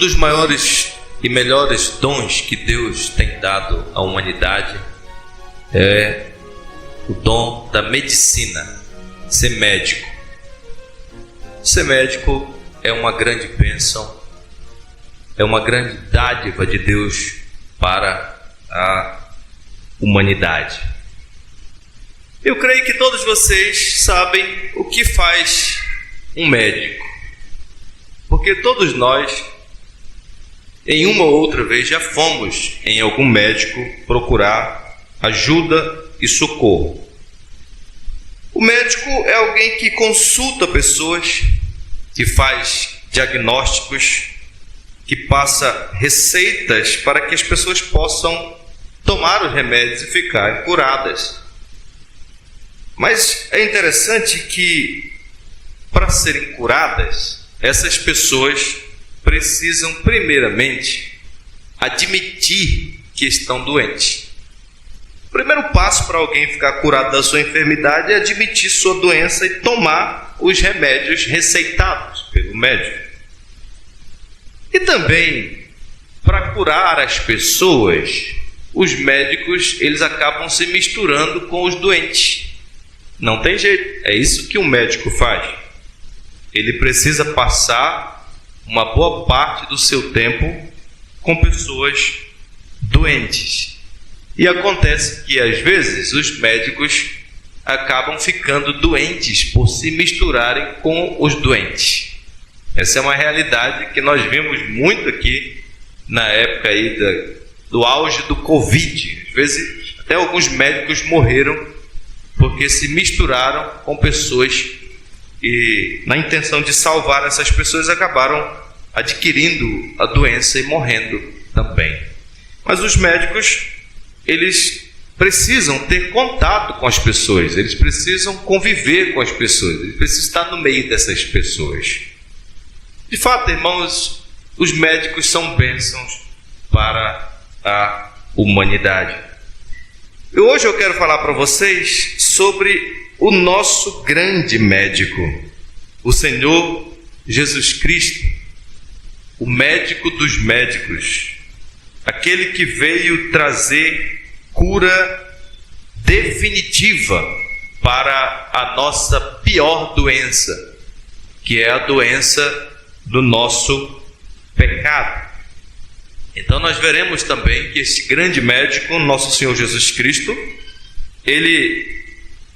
dos maiores e melhores dons que Deus tem dado à humanidade é o dom da medicina, ser médico. Ser médico é uma grande bênção, é uma grande dádiva de Deus para a humanidade. Eu creio que todos vocês sabem o que faz um médico, porque todos nós, em uma ou outra vez, já fomos em algum médico procurar ajuda e socorro. O médico é alguém que consulta pessoas, que faz diagnósticos, que passa receitas para que as pessoas possam tomar os remédios e ficarem curadas. Mas é interessante que, para serem curadas, essas pessoas precisam primeiramente admitir que estão doentes. O primeiro passo para alguém ficar curado da sua enfermidade é admitir sua doença e tomar os remédios receitados pelo médico. E também, para curar as pessoas, os médicos eles acabam se misturando com os doentes. Não tem jeito, é isso que um médico faz. Ele precisa passar uma boa parte do seu tempo com pessoas doentes. E acontece que às vezes os médicos acabam ficando doentes por se misturarem com os doentes. Essa é uma realidade que nós vimos muito aqui na época aí do auge do Covid. Às vezes até alguns médicos morreram porque se misturaram com pessoas e, na intenção de salvar essas pessoas, acabaram adquirindo a doença e morrendo também. Mas os médicos, eles precisam ter contato com as pessoas, eles precisam conviver com as pessoas, eles precisam estar no meio dessas pessoas. De fato, irmãos, os médicos são bênçãos para a humanidade. E hoje eu quero falar para vocês sobre o nosso grande médico, o Senhor Jesus Cristo, o médico dos médicos, aquele que veio trazer cura definitiva para a nossa pior doença, que é a doença do nosso pecado. Então nós veremos também que esse grande médico, nosso Senhor Jesus Cristo, ele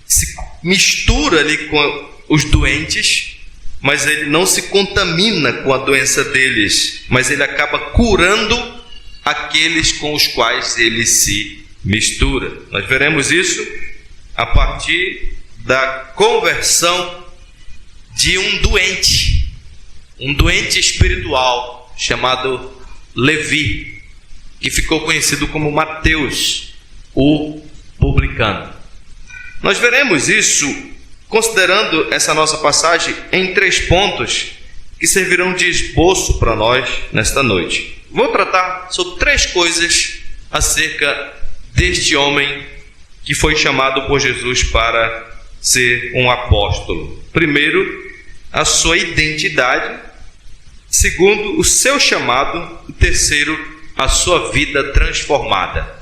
se mistura ali com os doentes, mas ele não se contamina com a doença deles, mas ele acaba curando aqueles com os quais ele se mistura. Nós veremos isso a partir da conversão de um doente espiritual chamado Levi, que ficou conhecido como Mateus, o publicano. Nós veremos isso considerando essa nossa passagem em 3 pontos que servirão de esboço para nós nesta noite. Vou tratar sobre 3 coisas acerca deste homem que foi chamado por Jesus para ser um apóstolo. Primeiro, a sua identidade. Segundo, o seu chamado. E terceiro, a sua vida transformada.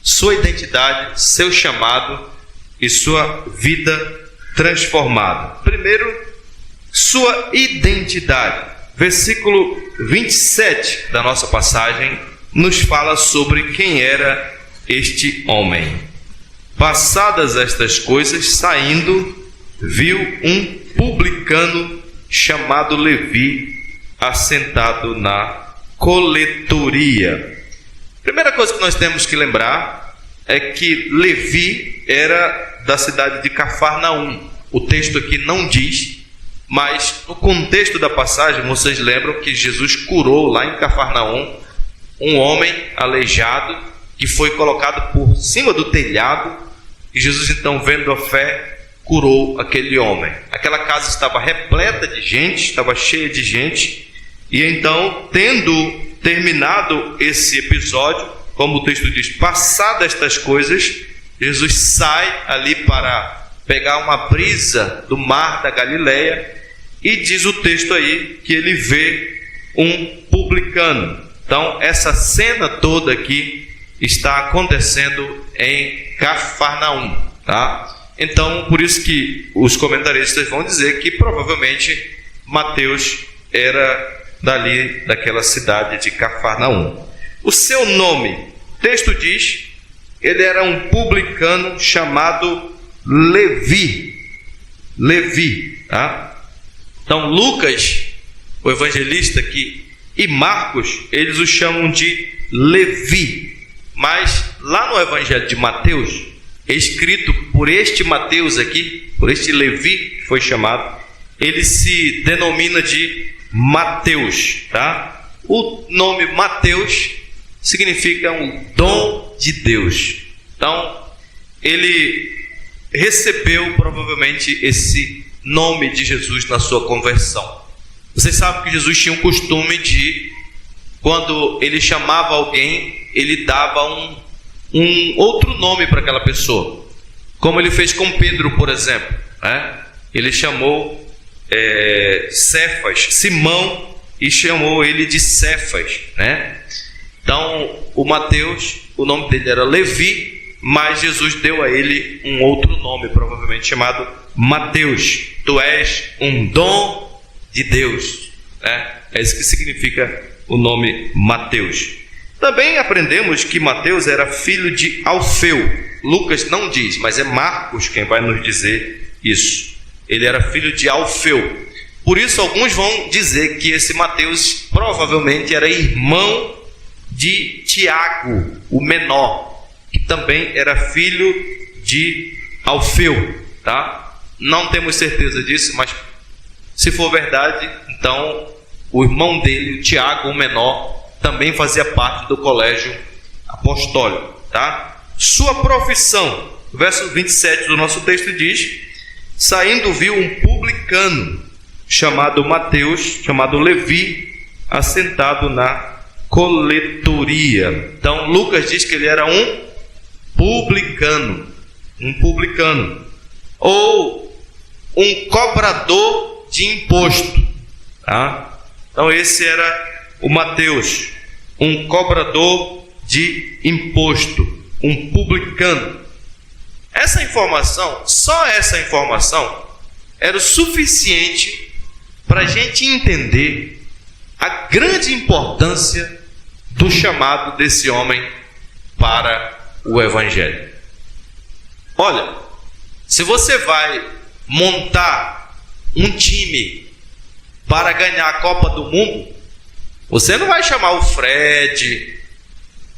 Sua identidade, seu chamado e sua vida transformada. Primeiro, sua identidade. Versículo 27 da nossa passagem nos fala sobre quem era este homem. Passadas estas coisas, saindo, viu um publicano chamado Levi assentado na coletoria. Primeira coisa que nós temos que lembrar é que Levi era da cidade de Cafarnaum. O texto aqui não diz, mas no contexto da passagem, vocês lembram que Jesus curou lá em Cafarnaum um homem aleijado que foi colocado por cima do telhado, e Jesus então, vendo a fé, curou aquele homem. Aquela casa estava repleta de gente, estava cheia de gente, e então, tendo terminado esse episódio, como o texto diz, passadas estas coisas, Jesus sai ali para pegar uma brisa do mar da Galileia, e diz o texto aí que ele vê um publicano. Então, essa cena toda aqui está acontecendo em Cafarnaum, tá? Então, por isso que os comentaristas vão dizer que provavelmente Mateus era dali, daquela cidade de Cafarnaum. O seu nome, o texto diz, ele era um publicano chamado Levi. Levi, tá? Então, Lucas, o evangelista aqui, e Marcos, eles o chamam de Levi. Mas lá no evangelho de Mateus, escrito por este Mateus aqui, por este Levi que foi chamado, ele se denomina de Mateus, tá? O nome Mateus significa um dom de Deus. Então, ele recebeu provavelmente esse nome de Jesus na sua conversão. Vocês sabem que Jesus tinha um costume de, quando ele chamava alguém, ele dava um outro nome para aquela pessoa, como ele fez com Pedro, por exemplo, né? Ele chamou Cefas, Simão, e chamou ele de Cefas, né? Então, o Mateus, o nome dele era Levi, mas Jesus deu a ele um outro nome, provavelmente chamado Mateus. Tu és um dom de Deus, né? É isso que significa o nome Mateus. Também aprendemos que Mateus era filho de Alfeu. Lucas não diz, mas é Marcos quem vai nos dizer isso. Ele era filho de Alfeu. Por isso alguns vão dizer que esse Mateus provavelmente era irmão de Tiago, o menor, que também era filho de Alfeu, tá? Não temos certeza disso, mas se for verdade, então o irmão dele, o Tiago, o menor, também fazia parte do colégio apostólico, tá? Sua profissão, verso 27 do nosso texto diz: saindo viu um publicano chamado Mateus, chamado Levi, assentado na coletoria. Então Lucas diz que ele era um publicano, ou um cobrador de imposto, tá? Então esse era o Mateus, um cobrador de imposto, um publicano. Essa informação, só essa informação, era o suficiente para a gente entender a grande importância do chamado desse homem para o Evangelho. Olha, se você vai montar um time para ganhar a Copa do Mundo, você não vai chamar o Fred,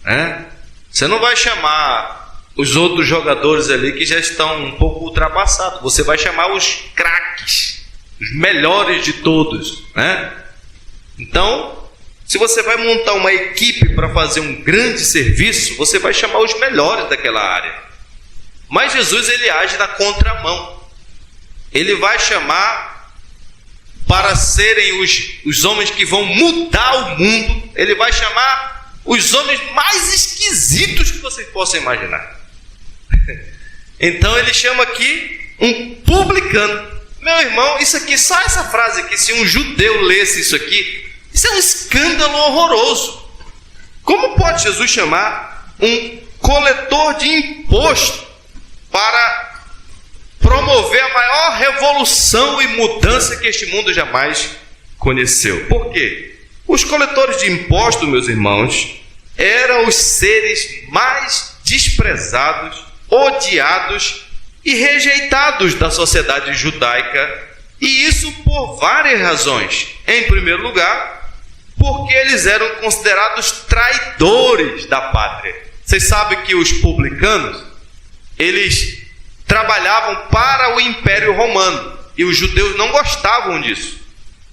né? Você não vai chamar os outros jogadores ali que já estão um pouco ultrapassados. Você vai chamar os craques, os melhores de todos, né? Então, se você vai montar uma equipe para fazer um grande serviço, você vai chamar os melhores daquela área. Mas Jesus, ele age na contramão. Ele vai chamar para serem os homens que vão mudar o mundo. Ele vai chamar os homens mais esquisitos que vocês possam imaginar. Então ele chama aqui um publicano. Meu irmão, isso aqui, só essa frase aqui, se um judeu lesse isso aqui, isso é um escândalo horroroso. Como pode Jesus chamar um coletor de imposto para promover a maior revolução e mudança que este mundo jamais conheceu? Por quê? Os coletores de impostos, meus irmãos, eram os seres mais desprezados, odiados e rejeitados da sociedade judaica, e isso por várias razões. Em primeiro lugar, porque eles eram considerados traidores da pátria. Vocês sabem que os publicanos, eles trabalhavam para o Império Romano, e os judeus não gostavam disso.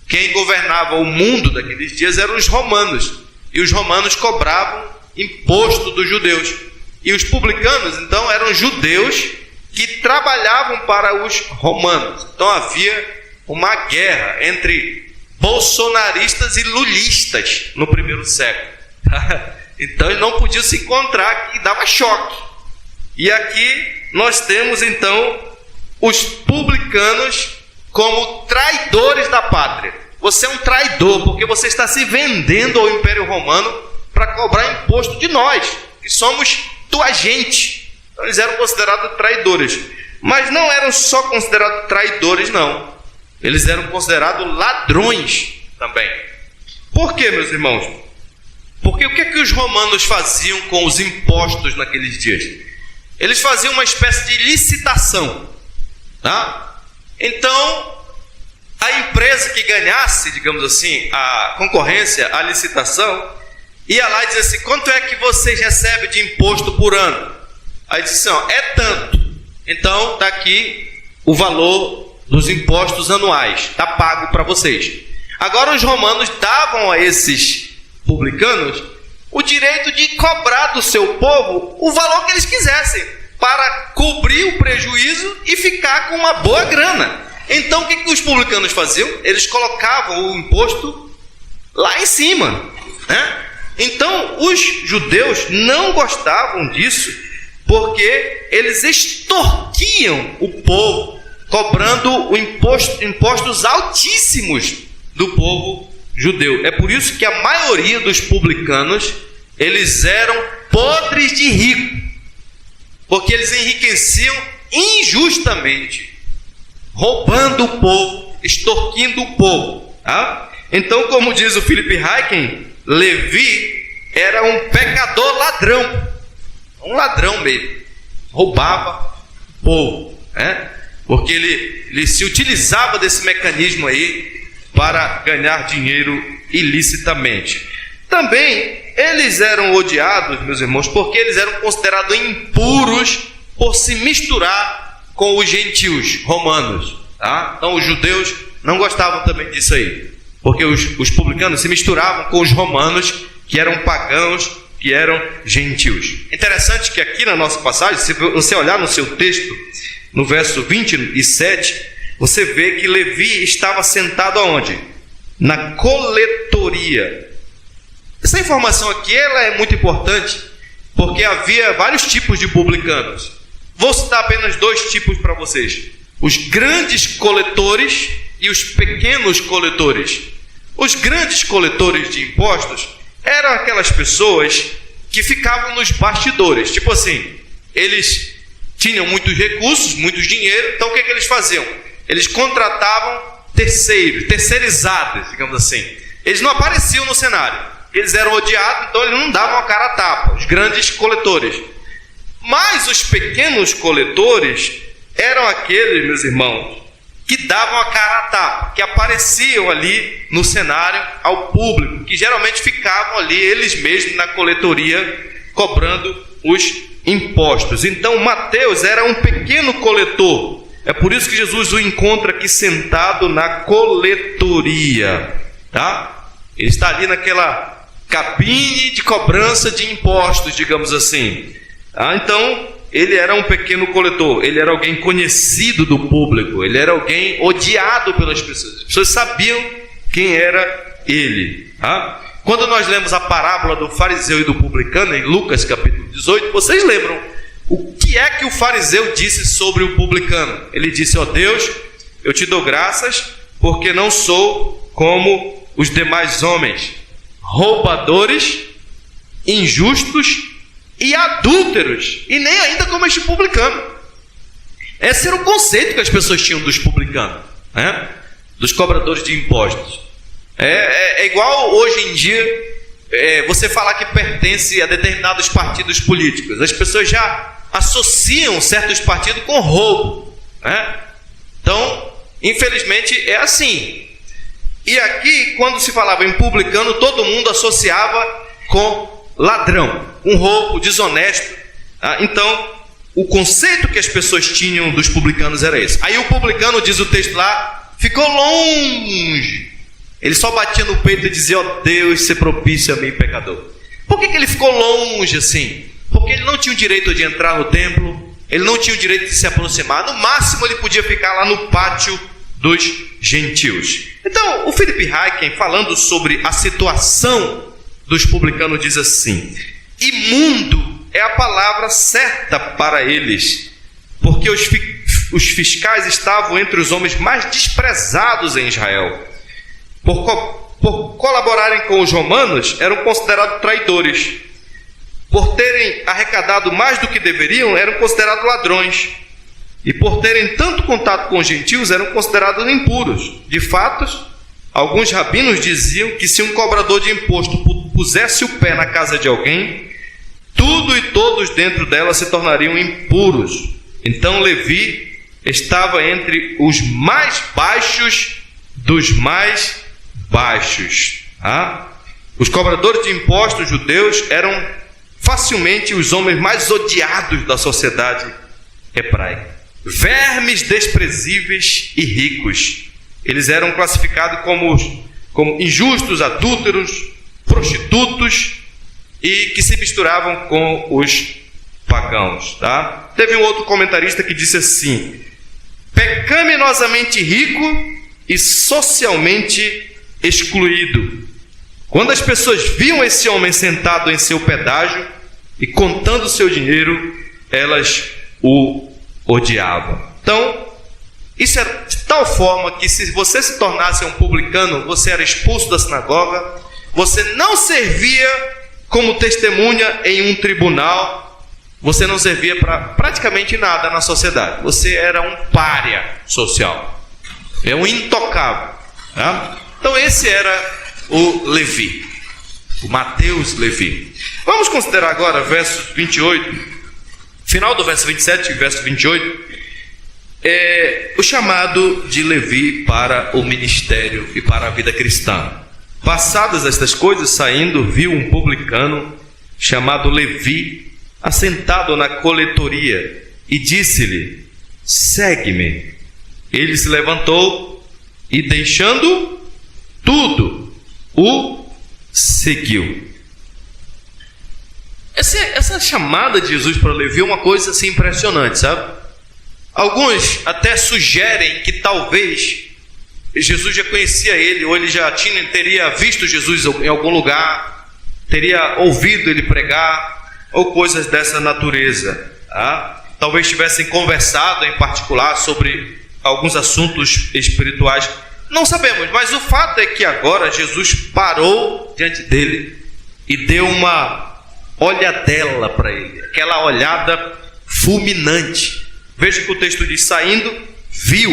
Quem governava o mundo daqueles dias eram os romanos, e os romanos cobravam imposto dos judeus. E os publicanos, então, eram judeus que trabalhavam para os romanos. Então havia uma guerra entre bolsonaristas e lulistas no primeiro século. Então eles não podiam se encontrar, e dava choque. E aqui nós temos então os publicanos como traidores da pátria. você é um traidor, porque você está se vendendo ao Império Romano para cobrar imposto de nós, que somos tua gente. Então eles eram considerados traidores. Mas não eram só considerados traidores, não. Eles eram considerados ladrões também. Por quê, meus irmãos? Porque o que é que os romanos faziam com os impostos naqueles dias? Eles faziam uma espécie de licitação, tá? Então, a empresa que ganhasse, digamos assim, a concorrência, a licitação, ia lá e dizia assim: quanto é que vocês recebem de imposto por ano? Aí disse assim: é tanto. Então, está aqui o valor dos impostos anuais, está pago para vocês. Agora, os romanos davam a esses publicanos o direito de cobrar do seu povo o valor que eles quisessem, para cobrir o prejuízo e ficar com uma boa grana. Então, o que os publicanos faziam? Eles colocavam o imposto lá em cima, né? Então, os judeus não gostavam disso, porque eles extorquiam o povo, cobrando impostos altíssimos do povo judeu. É por isso que a maioria dos publicanos, eles eram podres de rico, porque eles enriqueciam injustamente, roubando o povo, extorquindo o povo, tá? Então, como diz o Philip Ryken, Levi era um pecador ladrão, um ladrão mesmo, roubava o povo, né? Porque ele se utilizava desse mecanismo aí para ganhar dinheiro ilicitamente. Também eles eram odiados, meus irmãos, porque eles eram considerados impuros por se misturar com os gentios romanos, tá? Então os judeus não gostavam também disso aí, porque os publicanos se misturavam com os romanos, que eram pagãos, que eram gentios. Interessante que aqui na nossa passagem, se você olhar no seu texto, no verso 27, você vê que Levi estava sentado aonde? Na coletoria. Essa informação aqui ela é muito importante, porque havia vários tipos de publicanos. Vou citar apenas dois tipos para vocês: os grandes coletores e os pequenos coletores. Os grandes coletores de impostos eram aquelas pessoas que ficavam nos bastidores. Tipo assim, eles tinham muitos recursos, muito dinheiro, então o que eles faziam? Eles contratavam terceirizados, digamos assim. Eles não apareciam no cenário, eles eram odiados, então eles não davam a cara a tapa, os grandes coletores. Mas os pequenos coletores eram aqueles, meus irmãos, que davam a cara a tapa, que apareciam ali no cenário ao público, que geralmente ficavam ali eles mesmos na coletoria cobrando os impostos. Então Mateus era um pequeno coletor. É por isso que Jesus o encontra aqui sentado na coletoria, tá? Ele está ali naquela cabine de cobrança de impostos, digamos assim. Tá? Então ele era um pequeno coletor, ele era alguém conhecido do público, ele era alguém odiado pelas pessoas. As pessoas sabiam quem era ele. Tá? Quando nós lemos a parábola do fariseu e do publicano, em Lucas capítulo 18, vocês lembram o que é que o fariseu disse sobre o publicano? Ele disse: ó Deus, eu te dou graças, porque não sou como os demais homens, roubadores, injustos e adúlteros, e nem ainda como este publicano. Esse era o conceito que as pessoas tinham dos publicanos, né? Dos cobradores de impostos. É igual hoje em dia você falar que pertence a determinados partidos políticos. As pessoas já associam certos partidos com roubo, né? Então, infelizmente, é assim. E aqui, quando se falava em publicano, todo mundo associava com ladrão, um roubo, desonesto. Tá? Então, o conceito que as pessoas tinham dos publicanos era esse. Aí o publicano, diz o texto lá, ficou longe. Ele só batia no peito e dizia: ó Deus, ser propício a mim, pecador. Por que ele ficou longe assim? Porque ele não tinha o direito de entrar no templo, ele não tinha o direito de se aproximar. No máximo ele podia ficar lá no pátio dos gentios. Então o Philip Ryken, falando sobre a situação dos publicanos, diz assim: imundo é a palavra certa para eles, porque os fiscais estavam entre os homens mais desprezados em Israel. por colaborarem com os romanos, eram considerados traidores. Por terem arrecadado mais do que deveriam, eram considerados ladrões. E por terem tanto contato com os gentios, eram considerados impuros. De fato, alguns rabinos diziam que se um cobrador de imposto pusesse o pé na casa de alguém, tudo e todos dentro dela se tornariam impuros. Então Levi estava entre os mais baixos dos mais baixos. Os cobradores de impostos judeus eram facilmente os homens mais odiados da sociedade hebraica. Vermes desprezíveis e ricos. Eles eram classificados como injustos, adúlteros, prostitutos e que se misturavam com os pagãos. Teve um outro comentarista que disse assim: pecaminosamente rico e socialmente excluído. Quando as pessoas viam esse homem sentado em seu pedágio e contando seu dinheiro, elas o odiavam. Então, isso era de tal forma que se você se tornasse um publicano, você era expulso da sinagoga, você não servia como testemunha em um tribunal, você não servia para praticamente nada na sociedade. Você era um pária social, é um intocável. Então esse era o Levi, o Mateus Levi. Vamos considerar agora verso 28, final do verso 27 e verso 28, o chamado de Levi para o ministério e para a vida cristã. Passadas estas coisas, saindo, viu um publicano chamado Levi assentado na coletoria e disse-lhe: segue-me. Ele se levantou e, deixando tudo, o seguiu. Essa chamada de Jesus para Levi é uma coisa assim impressionante, sabe? Alguns até sugerem que talvez Jesus já conhecia ele, ou ele já teria visto Jesus em algum lugar, teria ouvido ele pregar, ou coisas dessa natureza. Talvez tivessem conversado em particular sobre alguns assuntos espirituais. Não sabemos, mas o fato é que agora Jesus parou diante dele e deu uma olhadela para ele, aquela olhada fulminante. Veja que o texto diz: saindo, viu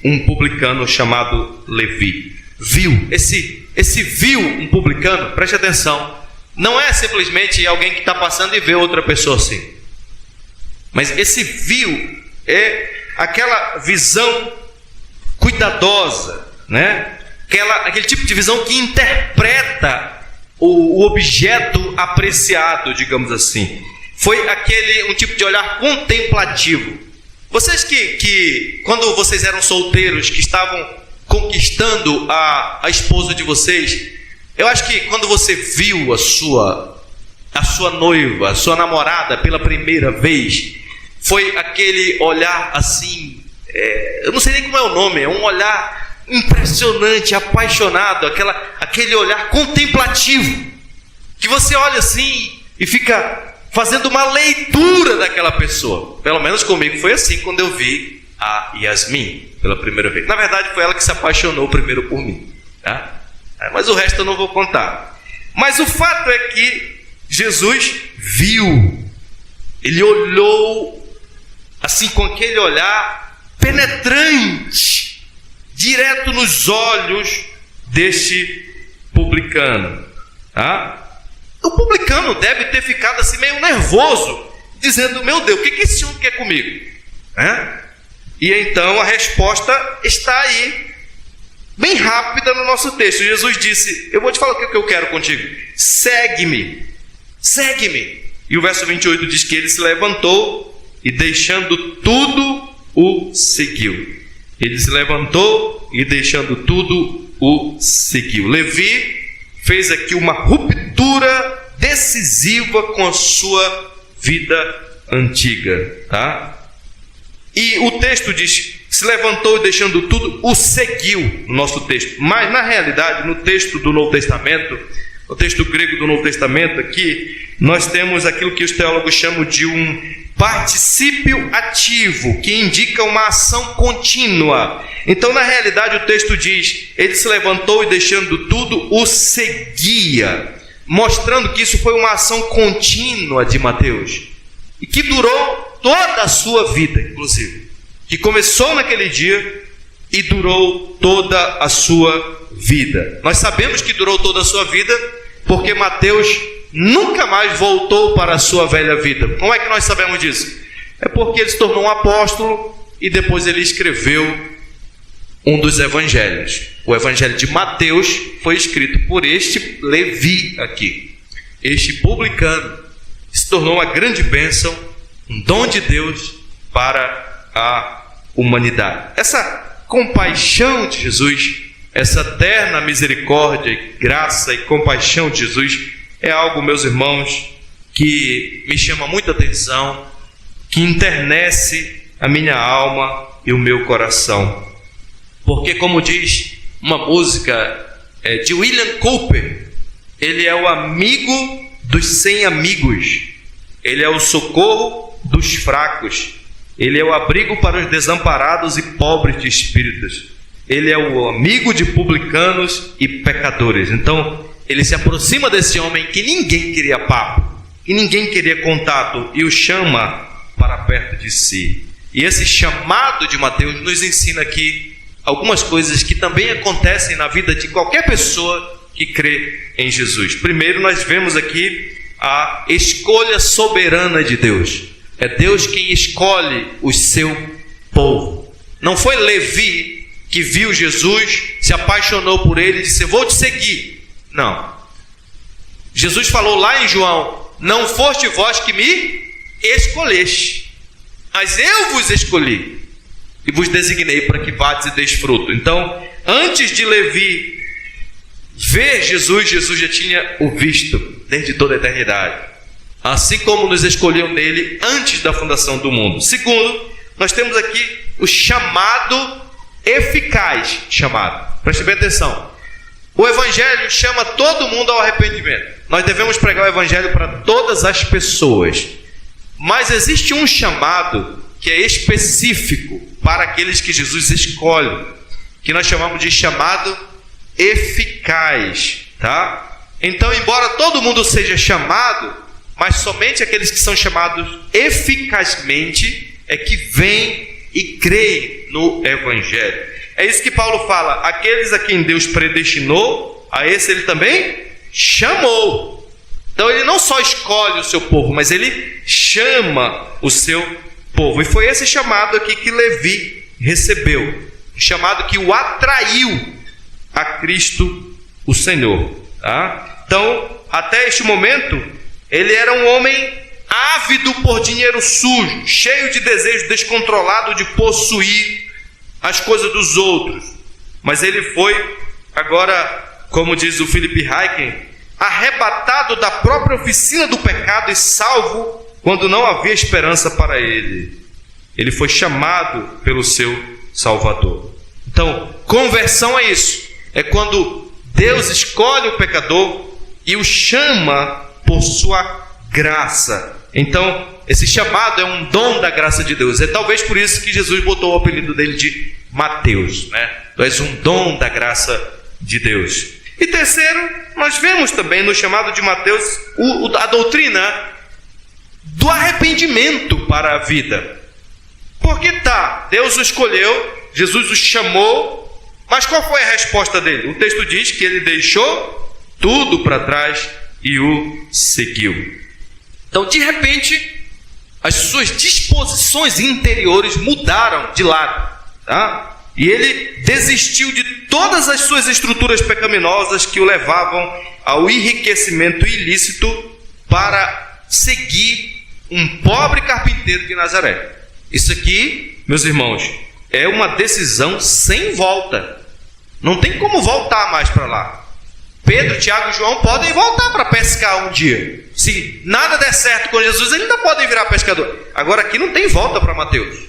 um publicano chamado Levi. Viu, esse viu um publicano, preste atenção, não é simplesmente alguém que está passando e vê outra pessoa assim, mas esse viu é aquela visão cuidadosa, né? Aquele tipo de visão que interpreta o objeto apreciado, digamos assim. Foi um tipo de olhar contemplativo. Vocês que quando vocês eram solteiros, que estavam conquistando a esposa de vocês, eu acho que quando você viu a sua noiva, a sua namorada pela primeira vez, foi aquele olhar assim, eu não sei nem como é o nome, é um olhar impressionante, apaixonado, aquele olhar contemplativo, que você olha assim e fica fazendo uma leitura daquela pessoa. Pelo menos comigo foi assim quando eu vi a Yasmin pela primeira vez. Na verdade foi ela que se apaixonou primeiro por mim, tá? Mas o resto eu não vou contar. Mas o fato é que Jesus viu, ele olhou assim com aquele olhar penetrante, direto nos olhos deste publicano, tá? O publicano deve ter ficado assim meio nervoso, dizendo: meu Deus, o que esse homem quer comigo? E então a resposta está aí, bem rápida no nosso texto. Jesus disse: eu vou te falar o que eu quero contigo. Segue-me, segue-me. E o verso 28 diz que ele se levantou e, deixando tudo, o seguiu. Ele se levantou e, deixando tudo, o seguiu. Levi fez aqui uma ruptura decisiva com a sua vida antiga, tá? E o texto diz: se levantou e, deixando tudo, o seguiu, no nosso texto. Mas na realidade, no texto do Novo Testamento, no texto grego do Novo Testamento aqui, nós temos aquilo que os teólogos chamam de um particípio ativo, que indica uma ação contínua. Então, na realidade, o texto diz: ele se levantou e, deixando tudo, o seguia, mostrando que isso foi uma ação contínua de Mateus, e que durou toda a sua vida, inclusive, que começou naquele dia e durou toda a sua vida. Nós sabemos que durou toda a sua vida porque Mateus nunca mais voltou para a sua velha vida. Como é que nós sabemos disso? É porque ele se tornou um apóstolo e depois ele escreveu um dos evangelhos. O evangelho de Mateus foi escrito por este Levi aqui, este publicano, que se tornou uma grande bênção, um dom de Deus para a humanidade. Essa compaixão de Jesus, essa terna misericórdia, graça e compaixão de Jesus é algo, meus irmãos, que me chama muita atenção, que enternece a minha alma e o meu coração. Porque, como diz uma música de William Cooper, ele é o amigo dos sem amigos, ele é o socorro dos fracos, ele é o abrigo para os desamparados e pobres de espíritos, ele é o amigo de publicanos e pecadores. Então, ele se aproxima desse homem que ninguém queria papo, que ninguém queria contato, e o chama para perto de si. E esse chamado de Mateus nos ensina aqui algumas coisas que também acontecem na vida de qualquer pessoa que crê em Jesus. Primeiro, nós vemos aqui a escolha soberana de Deus. É Deus quem escolhe o seu povo. Não foi Levi que viu Jesus, se apaixonou por ele e disse: vou te seguir. Não. Jesus falou lá em João: não foste vós que me escolheste, mas eu vos escolhi e vos designei para que vades e deis fruto. Então, antes de Levi ver Jesus, Jesus já tinha o visto desde toda a eternidade, assim como nos escolheu nele antes da fundação do mundo. Segundo, nós temos aqui o chamado eficaz. Preste bem atenção. O Evangelho chama todo mundo ao arrependimento. Nós devemos pregar o Evangelho para todas as pessoas. Mas existe um chamado que é específico para aqueles que Jesus escolhe, que nós chamamos de chamado eficaz, tá? Então, embora todo mundo seja chamado, mas somente aqueles que são chamados eficazmente é que vêm e creem no Evangelho. É isso que Paulo fala: aqueles a quem Deus predestinou, a esse ele também chamou. Então ele não só escolhe o seu povo, mas ele chama o seu povo. E foi esse chamado aqui que Levi recebeu, chamado que o atraiu a Cristo o Senhor, tá? Então, até este momento, ele era um homem ávido por dinheiro sujo, cheio de desejo descontrolado de possuir as coisas dos outros. Mas ele foi agora, como diz o Philip Ryken, arrebatado da própria oficina do pecado e salvo quando não havia esperança para ele. Ele foi chamado pelo seu Salvador. Então, conversão é isso. É quando Deus escolhe o pecador e o chama por sua graça. Então, esse chamado é um dom da graça de Deus. É talvez por isso que Jesus botou o apelido dele de Mateus, né? Tu és um dom da graça de Deus. E terceiro, nós vemos também no chamado de Mateus a doutrina do arrependimento para a vida. Porque Deus o escolheu, Jesus o chamou, mas qual foi a resposta dele? O texto diz que ele deixou tudo para trás e o seguiu. Então, de repente, as suas disposições interiores mudaram de lado, tá? E ele desistiu de todas as suas estruturas pecaminosas que o levavam ao enriquecimento ilícito para seguir um pobre carpinteiro de Nazaré. Isso aqui, meus irmãos, é uma decisão sem volta. Não tem como voltar mais para lá. Pedro, Tiago e João podem voltar para pescar um dia. Se nada der certo com Jesus, eles ainda podem virar pescador. Agora aqui não tem volta para Mateus.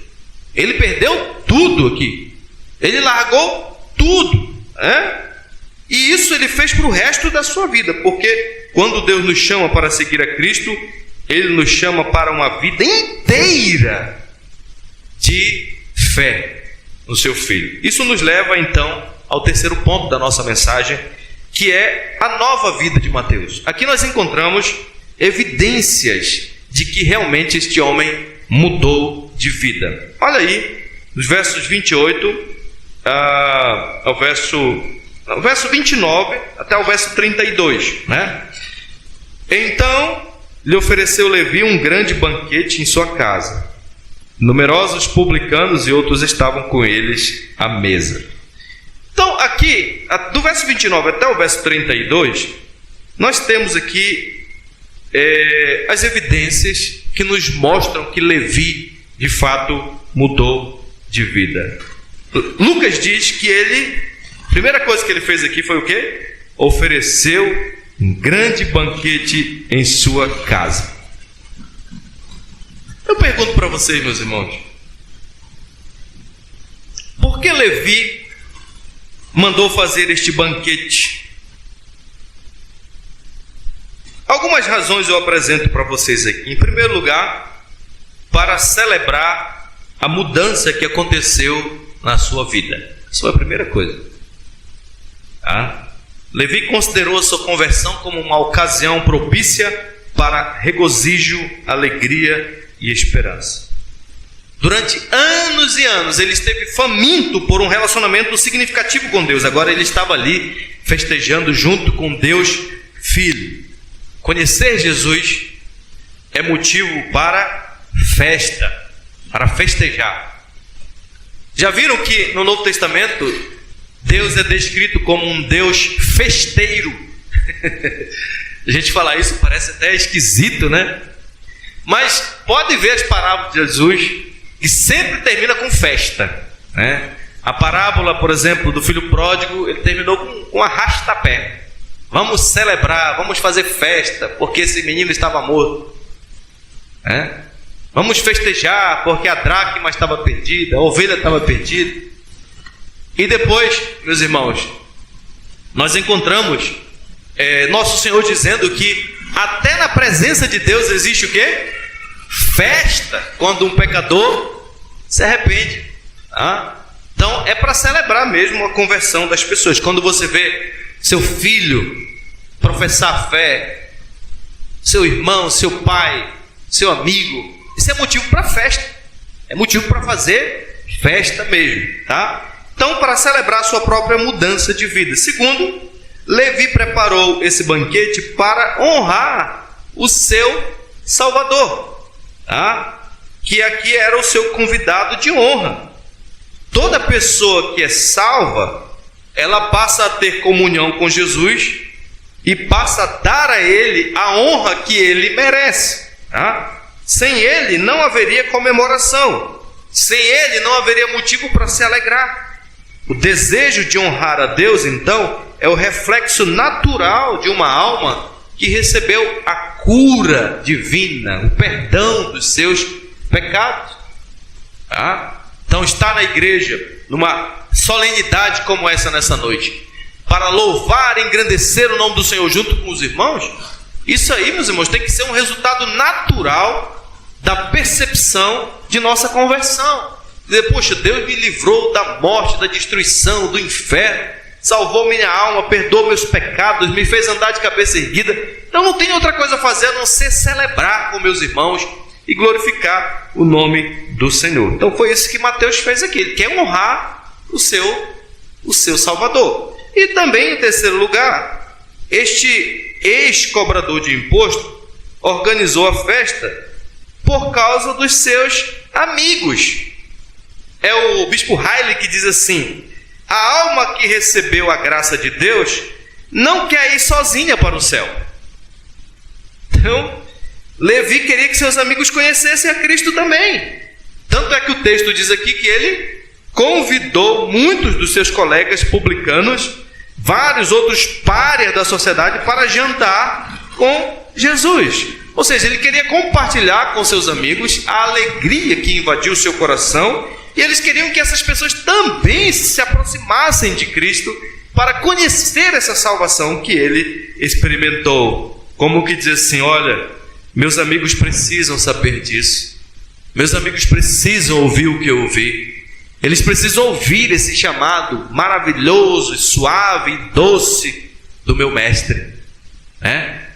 Ele perdeu tudo aqui. Ele largou tudo, né? E isso ele fez para o resto da sua vida, porque quando Deus nos chama para seguir a Cristo, Ele nos chama para uma vida inteira de fé no seu Filho. Isso nos leva então ao terceiro ponto da nossa mensagem, que é a nova vida de Mateus. Aqui nós encontramos evidências de que realmente este homem mudou de vida. Olha aí, nos versos 28 ao verso 29 até o verso 32, né? Então lhe ofereceu Levi um grande banquete em sua casa. Numerosos publicanos e outros estavam com eles à mesa. Então aqui, do verso 29 até o verso 32, nós temos aqui as evidências que nos mostram que Levi de fato mudou de vida. Lucas diz que a primeira coisa que ele fez aqui foi o quê? Ofereceu um grande banquete em sua casa. Eu pergunto para vocês, meus irmãos, por que Levi mandou fazer este banquete? Algumas razões eu apresento para vocês aqui. Em primeiro lugar, para celebrar a mudança que aconteceu na sua vida. Isso foi a primeira coisa. Levi considerou a sua conversão como uma ocasião propícia para regozijo, alegria e esperança. Durante anos e anos ele esteve faminto por um relacionamento significativo com Deus. Agora ele estava ali festejando junto com Deus Filho. Conhecer Jesus é motivo para festa, para festejar. Já viram que no Novo Testamento Deus é descrito como um Deus festeiro? A gente falar isso parece até esquisito, né? Mas pode ver as parábolas de Jesus, que sempre termina com festa, né? A parábola, por exemplo, do filho pródigo, ele terminou com arrasta-pé. Vamos celebrar, vamos fazer festa, porque esse menino estava morto, né? Vamos festejar, porque a dracma estava perdida, a ovelha estava perdida. E depois, meus irmãos, nós encontramos nosso Senhor dizendo que até na presença de Deus existe o quê? Festa, quando um pecador se arrepende. Então é para celebrar mesmo a conversão das pessoas. Quando você vê seu filho professar fé, seu irmão, seu pai, seu amigo, isso é motivo para festa, é motivo para fazer festa mesmo, tá? Então, para celebrar a sua própria mudança de vida. Segundo, Levi preparou esse banquete para honrar o seu Salvador, tá? Que aqui era o seu convidado de honra. Toda pessoa que é salva, ela passa a ter comunhão com Jesus e passa a dar a Ele a honra que Ele merece, tá? Sem Ele não haveria comemoração, sem Ele não haveria motivo para se alegrar. O desejo de honrar a Deus, então, é o reflexo natural de uma alma que recebeu a cura divina, o perdão dos seus pecados. Então, estar na igreja, numa solenidade como essa nessa noite, para louvar e engrandecer o nome do Senhor junto com os irmãos, isso aí, meus irmãos, tem que ser um resultado natural da percepção de nossa conversão. Dizer, poxa, Deus me livrou da morte, da destruição, do inferno, salvou minha alma, perdoou meus pecados, me fez andar de cabeça erguida. Então não tem outra coisa a fazer a não ser celebrar com meus irmãos e glorificar o nome do Senhor. Então foi isso que Mateus fez aqui. Ele quer honrar o seu Salvador. E também, em terceiro lugar, este ex-cobrador de imposto organizou a festa por causa dos seus amigos. É o bispo Riley que diz assim: a alma que recebeu a graça de Deus não quer ir sozinha para o céu. Então, Levi queria que seus amigos conhecessem a Cristo também. Tanto é que o texto diz aqui que ele convidou muitos dos seus colegas publicanos, vários outros párias da sociedade, para jantar com Jesus. Ou seja, ele queria compartilhar com seus amigos a alegria que invadiu o seu coração. E eles queriam que essas pessoas também se aproximassem de Cristo para conhecer essa salvação que ele experimentou. Como que diz assim, olha, Meus amigos precisam saber disso. Meus amigos precisam ouvir o que eu ouvi. Eles precisam ouvir esse chamado maravilhoso, suave e doce do meu mestre, né?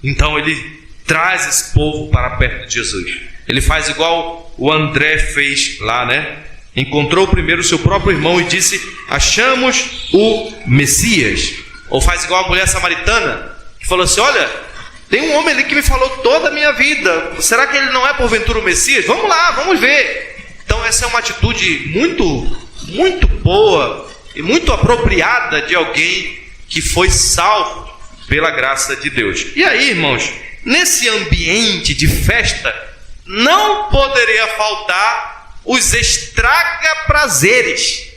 Então ele traz esse povo para perto de Jesus. Ele faz igual o André fez lá, né? Encontrou primeiro o seu próprio irmão e disse: achamos o Messias. Ou faz igual a mulher samaritana, que falou assim: olha, tem um homem ali que me falou toda a minha vida. Será que ele não é porventura o Messias? Vamos lá, vamos ver. Então essa é uma atitude muito boa e muito apropriada de alguém que foi salvo pela graça de Deus. E aí, irmãos, nesse ambiente de festa, não poderia faltar os estraga-prazeres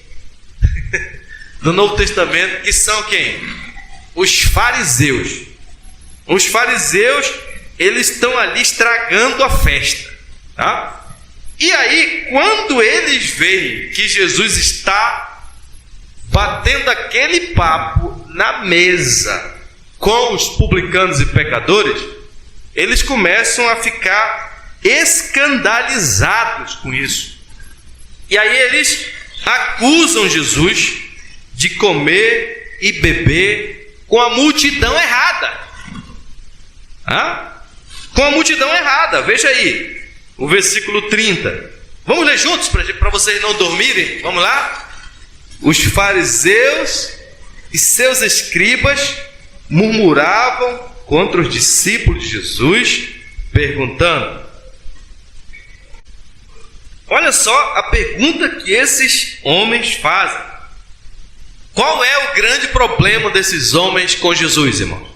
do Novo Testamento, que são quem? Os fariseus. Os fariseus, eles estão ali estragando a festa, tá? E aí, quando eles veem que Jesus está batendo aquele papo na mesa com os publicanos e pecadores, eles começam a ficar escandalizados com isso. E aí eles acusam Jesus de comer e beber com a multidão errada. Com a multidão errada. Veja aí o versículo 30. Vamos ler juntos para vocês não dormirem? Vamos lá? Os fariseus e seus escribas murmuravam contra os discípulos de Jesus, perguntando. Olha só a pergunta que esses homens fazem. Qual é o grande problema desses homens com Jesus, irmão?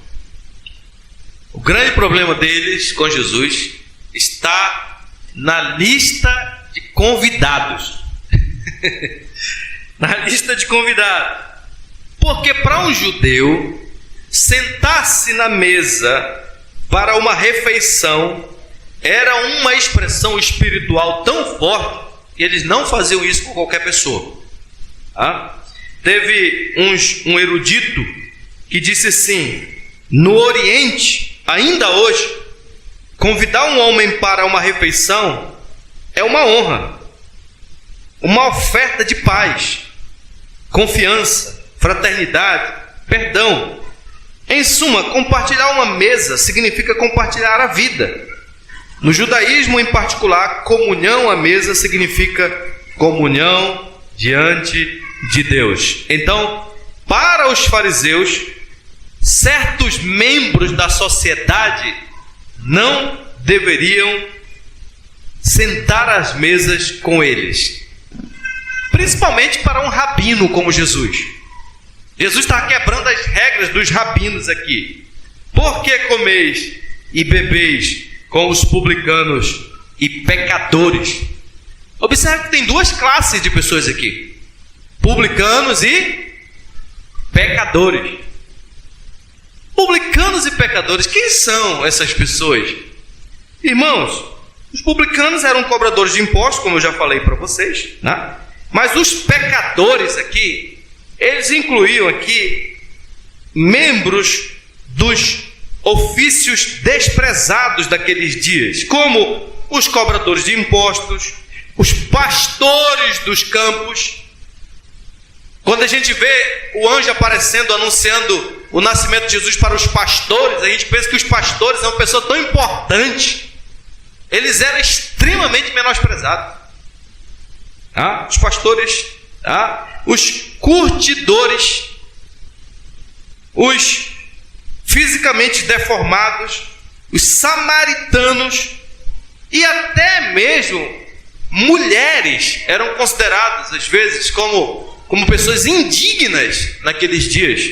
O grande problema deles com Jesus está na lista de convidados. Na lista de convidados. Porque para um judeu, sentar-se na mesa para uma refeição era uma expressão espiritual tão forte que eles não faziam isso com qualquer pessoa. Teve um erudito que disse assim: no Oriente, ainda hoje, convidar um homem para uma refeição é uma honra, uma oferta de paz, confiança, fraternidade, perdão. Em suma, compartilhar uma mesa significa compartilhar a vida. No judaísmo, em particular, comunhão à mesa significa comunhão diante de Deus. Então, para os fariseus, certos membros da sociedade não deveriam sentar às mesas com eles, principalmente para um rabino como Jesus. Jesus está quebrando as regras dos rabinos aqui. Por que comeis e bebeis com os publicanos e pecadores? Observe que tem duas classes de pessoas aqui: publicanos e pecadores. Publicanos e pecadores, quem são essas pessoas? Irmãos, os publicanos eram cobradores de impostos, como eu já falei para vocês, né? Mas os pecadores aqui, eles incluíam aqui membros dos ofícios desprezados daqueles dias, como os cobradores de impostos, os pastores dos campos. Quando a gente vê o anjo aparecendo, anunciando o nascimento de Jesus para os pastores, a gente pensa que os pastores são uma pessoa tão importante. Eles eram extremamente menosprezados. Os pastores, os curtidores, os fisicamente deformados, os samaritanos e até mesmo mulheres eram consideradas às vezes como pessoas indignas naqueles dias,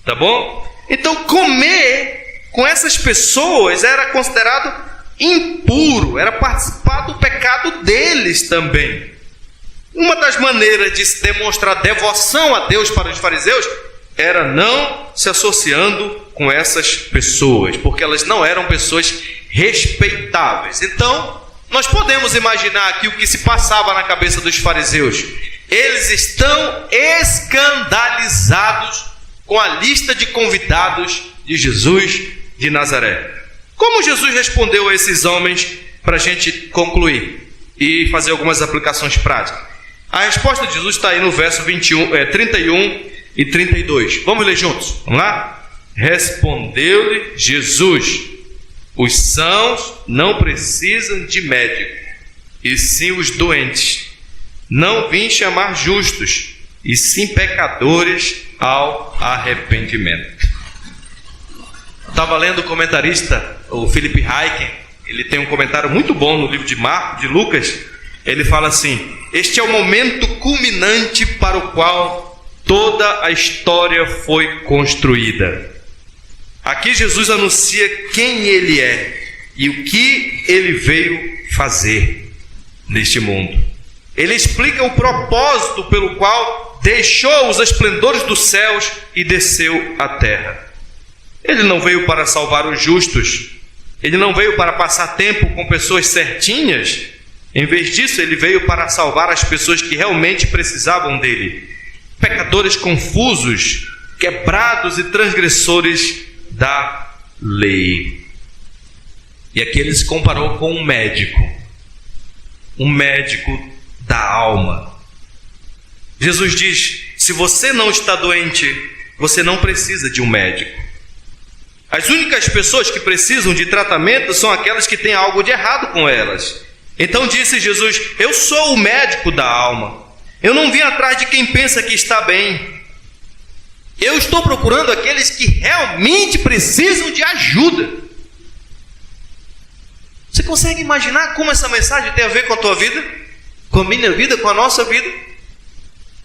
tá bom? Então comer com essas pessoas era considerado impuro, era participar do pecado deles também. Uma das maneiras de se demonstrar devoção a Deus para os fariseus era não se associando com essas pessoas, porque elas não eram pessoas respeitáveis. Então, nós podemos imaginar aqui o que se passava na cabeça dos fariseus. Eles estão escandalizados com a lista de convidados de Jesus de Nazaré. Como Jesus respondeu a esses homens para a gente concluir e fazer algumas aplicações práticas? A resposta de Jesus está aí no verso 31 e 32. Vamos ler juntos? Vamos lá? Respondeu-lhe Jesus: os sãos não precisam de médico, e sim os doentes. Não vim chamar justos, e sim pecadores ao arrependimento. Estava lendo o comentarista, o Philip Ryken. Ele tem um comentário muito bom no livro de Lucas. Ele fala assim: este é o momento culminante para o qual toda a história foi construída. Aqui Jesus anuncia quem ele é e o que ele veio fazer neste mundo. Ele explica o propósito pelo qual deixou os esplendores dos céus e desceu à terra. Ele não veio para salvar os justos, ele não veio para passar tempo com pessoas certinhas. Em vez disso, ele veio para salvar as pessoas que realmente precisavam dele, pecadores confusos, quebrados e transgressores da lei. E aqui ele se comparou com um médico da alma. Jesus diz: se você não está doente, você não precisa de um médico. As únicas pessoas que precisam de tratamento são aquelas que têm algo de errado com elas. Então disse Jesus: eu sou o médico da alma. Eu não vim atrás de quem pensa que está bem. Eu estou procurando aqueles que realmente precisam de ajuda. Você consegue imaginar como essa mensagem tem a ver com a tua vida? Com a minha vida, com a nossa vida?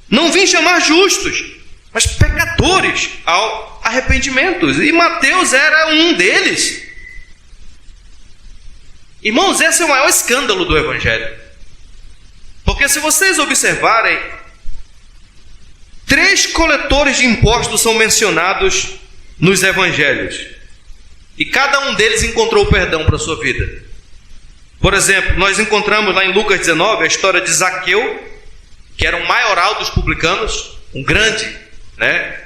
Não vim chamar justos, mas pecadores ao arrependimento. E Mateus era um deles. Irmãos, esse é o maior escândalo do Evangelho. Porque se vocês observarem, 3 coletores de impostos são mencionados nos Evangelhos. E cada um deles encontrou perdão para a sua vida. Por exemplo, nós encontramos lá em Lucas 19 a história de Zaqueu, que era um maioral dos publicanos, um grande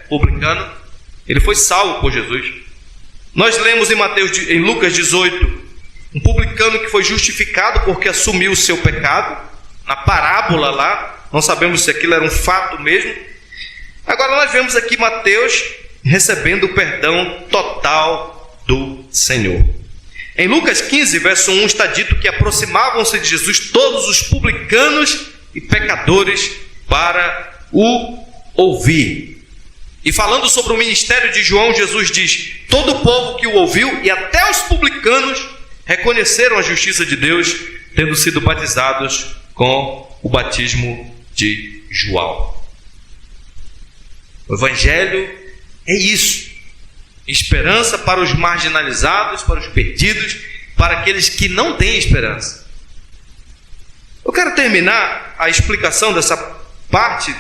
publicano. Ele foi salvo por Jesus. Nós lemos em Lucas 18, um publicano que foi justificado porque assumiu o seu pecado, na parábola lá. Não sabemos se aquilo era um fato mesmo. Agora nós vemos aqui Mateus recebendo o perdão total do Senhor. Em Lucas 15, verso 1, está dito que aproximavam-se de Jesus todos os publicanos e pecadores para o ouvir. E falando sobre o ministério de João, Jesus diz: todo o povo que o ouviu e até os publicanos reconheceram a justiça de Deus, tendo sido batizados com o batismo de João. O Evangelho é isso: esperança para os marginalizados, para os perdidos, para aqueles que não têm esperança. Eu quero terminar a explicação dessa parte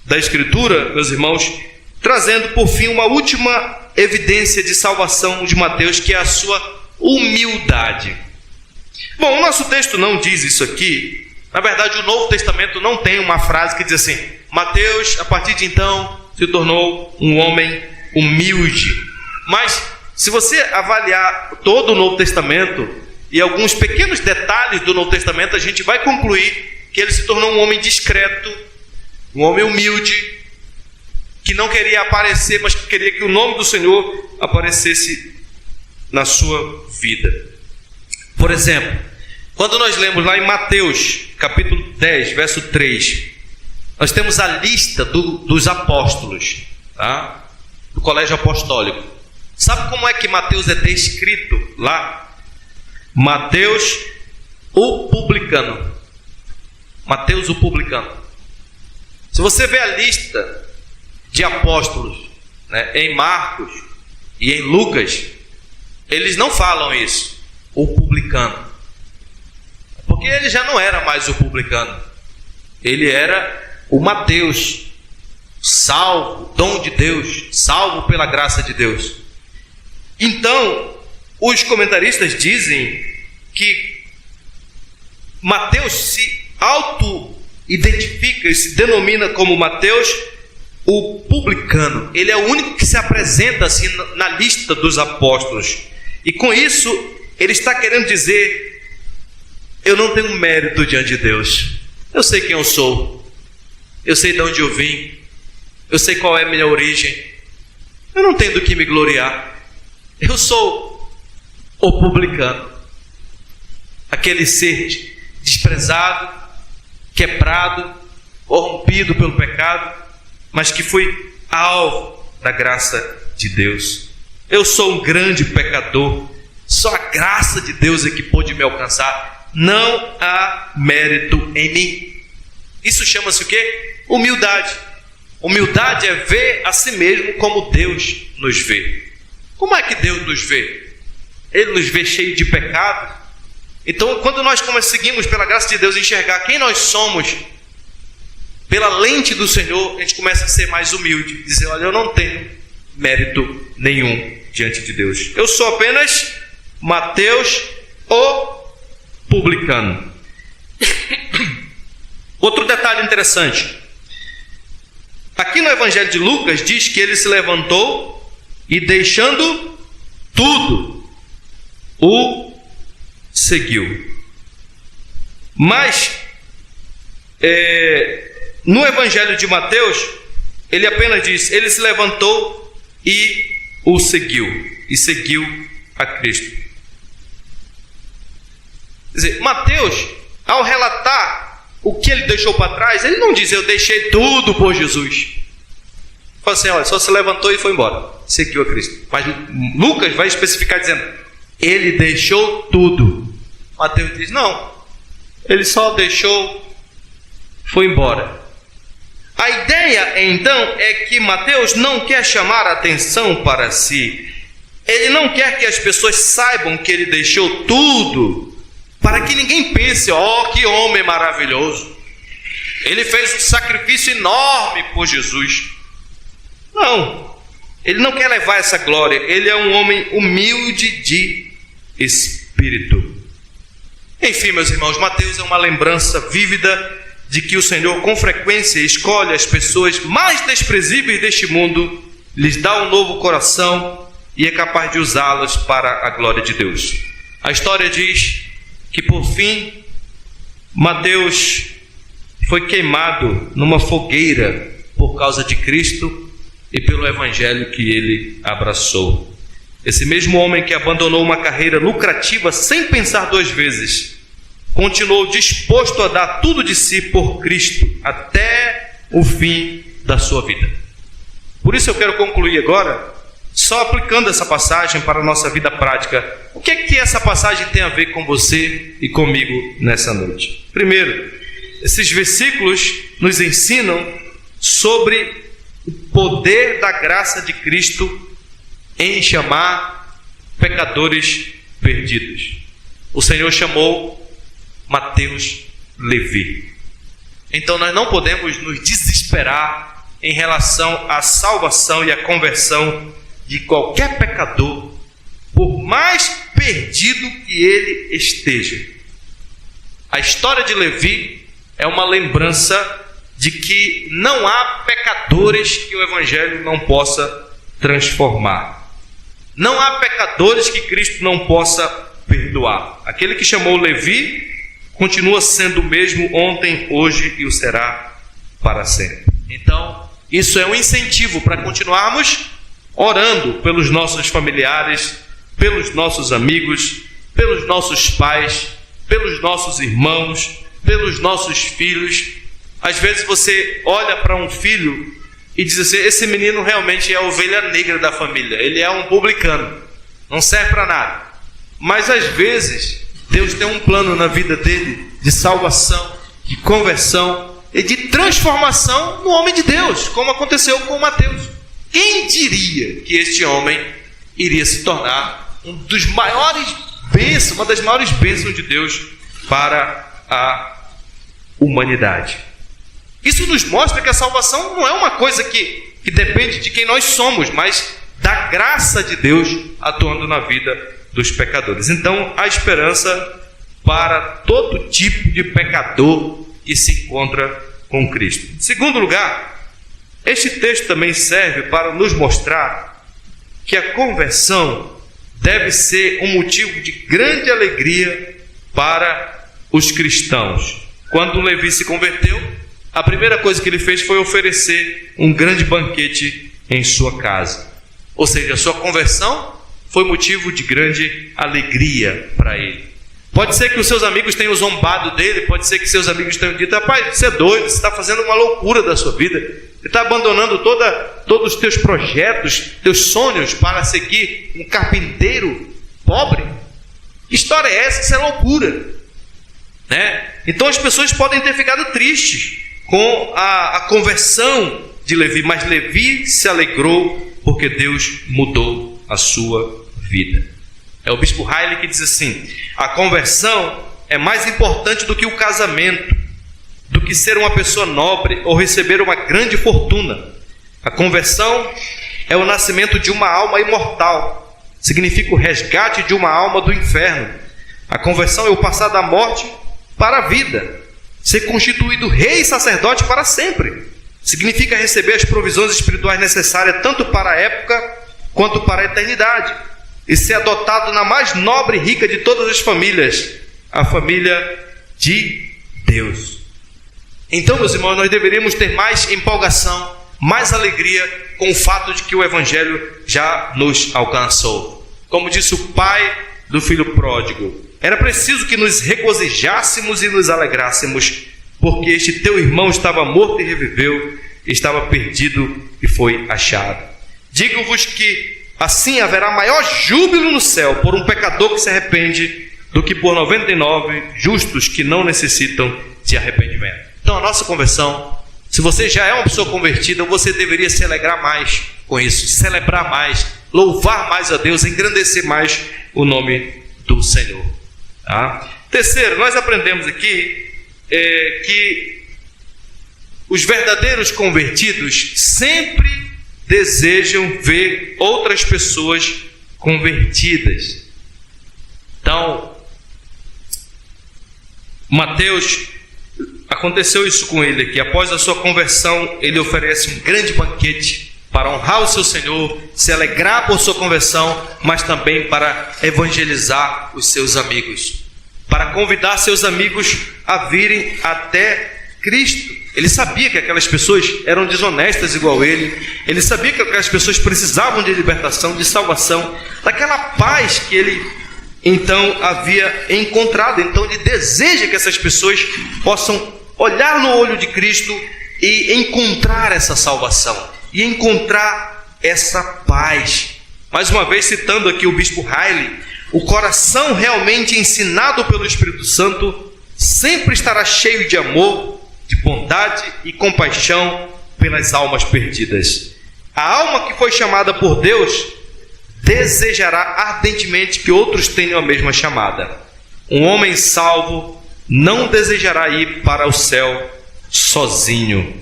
da Escritura, meus irmãos, trazendo por fim uma última evidência de salvação de Mateus, que é a sua humildade. Bom, o nosso texto não diz isso aqui. Na verdade, o Novo Testamento não tem uma frase que diz assim: Mateus, a partir de então, se tornou um homem humilde. Mas, se você avaliar todo o Novo Testamento e alguns pequenos detalhes do Novo Testamento, a gente vai concluir que ele se tornou um homem discreto, um homem humilde, que não queria aparecer, mas que queria que o nome do Senhor aparecesse na sua vida. Por exemplo, quando nós lemos lá em Mateus, capítulo 10, verso 3, nós temos a lista dos apóstolos, tá? Do colégio apostólico. Sabe como é que Mateus é descrito lá? Mateus, o publicano. Mateus, o publicano. Se você vê a lista de apóstolos, em Marcos e em Lucas, eles não falam isso, o publicano, porque ele já não era mais o publicano, ele era o Mateus, salvo, dom de Deus, salvo pela graça de Deus. Então, os comentaristas dizem que Mateus se auto-identifica e se denomina como Mateus, o publicano. Ele é o único que se apresenta assim na lista dos apóstolos. E com isso, ele está querendo dizer: eu não tenho mérito diante de Deus. Eu sei quem eu sou. Eu sei de onde eu vim. Eu sei qual é a minha origem. Eu não tenho do que me gloriar. Eu sou o publicano. Aquele ser desprezado, quebrado, corrompido pelo pecado, mas que foi alvo da graça de Deus. Eu sou um grande pecador. Só a graça de Deus é que pôde me alcançar. Não há mérito em mim. Isso chama-se o quê? Humildade. Humildade é ver a si mesmo como Deus nos vê. Como é que Deus nos vê? Ele nos vê cheio de pecado. Então, quando nós conseguimos, pela graça de Deus, enxergar quem nós somos pela lente do Senhor, a gente começa a ser mais humilde, dizer: olha, eu não tenho mérito nenhum diante de Deus. Eu sou apenas Mateus, o publicano. Outro detalhe interessante. Aqui no Evangelho de Lucas diz que ele se levantou e, deixando tudo, o seguiu. Mas no Evangelho de Mateus, ele apenas diz: ele se levantou e o seguiu. E seguiu a Cristo. Quer dizer, Mateus, ao relatar o que ele deixou para trás, ele não diz: eu deixei tudo por Jesus. Fala assim: olha, só se levantou e foi embora, seguiu a Cristo. Mas Lucas vai especificar dizendo: ele deixou tudo. Mateus diz: não, ele só deixou, foi embora. A ideia então é que Mateus não quer chamar a atenção para si. Ele não quer que as pessoas saibam que ele deixou tudo, para que ninguém pense: oh, que homem maravilhoso, ele fez um sacrifício enorme por Jesus. Não, ele não quer levar essa glória. Ele é um homem humilde de espírito. Enfim, meus irmãos, Mateus é uma lembrança vívida de que o Senhor com frequência escolhe as pessoas mais desprezíveis deste mundo, lhes dá um novo coração e é capaz de usá-las para a glória de Deus. A história diz que por fim Mateus foi queimado numa fogueira por causa de Cristo e pelo evangelho que ele abraçou. Esse mesmo homem que abandonou uma carreira lucrativa sem pensar duas vezes, continuou disposto a dar tudo de si por Cristo até o fim da sua vida. Por isso eu quero concluir agora só aplicando essa passagem para a nossa vida prática. O que é que essa passagem tem a ver com você e comigo nessa noite? Primeiro, esses versículos nos ensinam sobre o poder da graça de Cristo em chamar pecadores perdidos. O Senhor chamou Mateus Levi. Então nós não podemos nos desesperar em relação à salvação e à conversão de qualquer pecador, por mais perdido que ele esteja. A história de Levi é uma lembrança de que não há pecadores que o Evangelho não possa transformar. Não há pecadores que Cristo não possa perdoar. Aquele que chamou Levi continua sendo o mesmo ontem, hoje e o será para sempre. Então, isso é um incentivo para continuarmos orando pelos nossos familiares, pelos nossos amigos, pelos nossos pais, pelos nossos irmãos, pelos nossos filhos. Às vezes você olha para um filho e diz assim: esse menino realmente é a ovelha negra da família, ele é um publicano, não serve para nada. Mas às vezes Deus tem um plano na vida dele de salvação, de conversão e de transformação no homem de Deus, como aconteceu com Mateus. Quem diria que este homem iria se tornar uma das maiores bênçãos de Deus para a humanidade? Isso nos mostra que a salvação não é uma coisa que depende de quem nós somos, mas da graça de Deus atuando na vida dos pecadores. Então, há esperança para todo tipo de pecador que se encontra com Cristo. Em segundo lugar, este texto também serve para nos mostrar que a conversão deve ser um motivo de grande alegria para os cristãos. Quando Levi se converteu, a primeira coisa que ele fez foi oferecer um grande banquete em sua casa. Ou seja, a sua conversão foi motivo de grande alegria para ele. Pode ser que os seus amigos tenham zombado dele, pode ser que seus amigos tenham dito: rapaz, você é doido, você está fazendo uma loucura da sua vida, você está abandonando todos os teus projetos, teus sonhos para seguir um carpinteiro pobre. Que história é essa? Isso é loucura, né? Então as pessoas podem ter ficado tristes com a conversão de Levi, mas Levi se alegrou porque Deus mudou a sua vida. É o bispo Riley que diz assim: a conversão é mais importante do que o casamento, do que ser uma pessoa nobre ou receber uma grande fortuna. A conversão é o nascimento de uma alma imortal, significa o resgate de uma alma do inferno. A conversão é o passar da morte para a vida, ser constituído rei e sacerdote para sempre. Significa receber as provisões espirituais necessárias tanto para a época quanto para a eternidade, e ser adotado na mais nobre e rica de todas as famílias, a família de Deus. Então, meus irmãos, nós deveríamos ter mais empolgação, mais alegria com o fato de que o Evangelho já nos alcançou. Como disse o pai do filho pródigo, era preciso que nos regozijássemos e nos alegrássemos, porque este teu irmão estava morto e reviveu, estava perdido e foi achado. Digo-vos que assim haverá maior júbilo no céu por um pecador que se arrepende do que por 99 justos que não necessitam de arrependimento. Então a nossa conversão, se você já é uma pessoa convertida, você deveria se alegrar mais com isso, celebrar mais, louvar mais a Deus, engrandecer mais o nome do Senhor. Tá? Terceiro, nós aprendemos aqui que os verdadeiros convertidos sempre desejam ver outras pessoas convertidas. Então, Mateus, aconteceu isso com ele aqui. Após a sua conversão, ele oferece um grande banquete para honrar o seu Senhor, se alegrar por sua conversão, mas também para evangelizar os seus amigos, para convidar seus amigos a virem até Cristo. Ele sabia que aquelas pessoas eram desonestas igual ele sabia que aquelas pessoas precisavam de libertação, de salvação, daquela paz que ele então havia encontrado. Então ele deseja que essas pessoas possam olhar no olho de Cristo e encontrar essa salvação, e encontrar essa paz. Mais uma vez, citando aqui o bispo Riley, o coração realmente ensinado pelo Espírito Santo sempre estará cheio de amor, de bondade e compaixão pelas almas perdidas. A alma que foi chamada por Deus desejará ardentemente que outros tenham a mesma chamada. Um homem salvo não desejará ir para o céu sozinho.